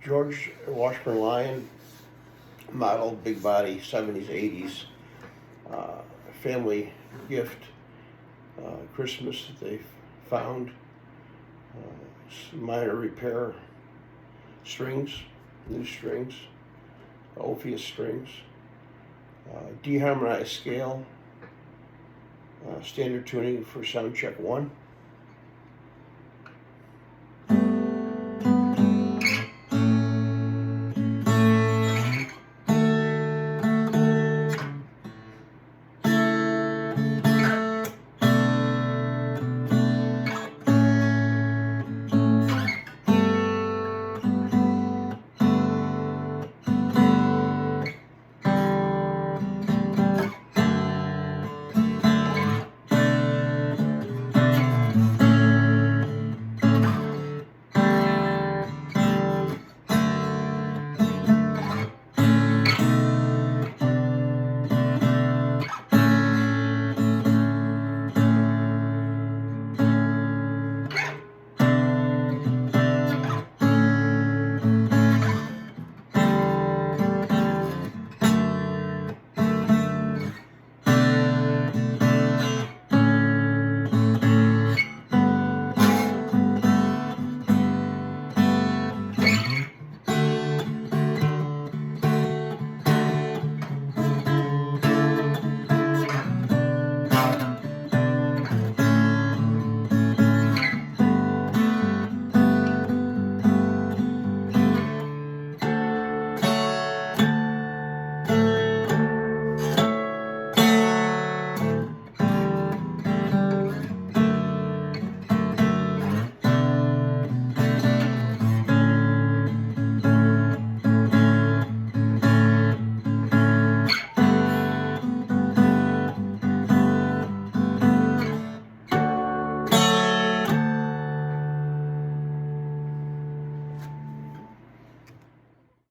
George Washburn Lyon model, big body, 70s, 80s, family gift, Christmas that they found. Minor repair, strings, new strings, Ophius strings, D-Harmonized scale, standard tuning for sound check 1.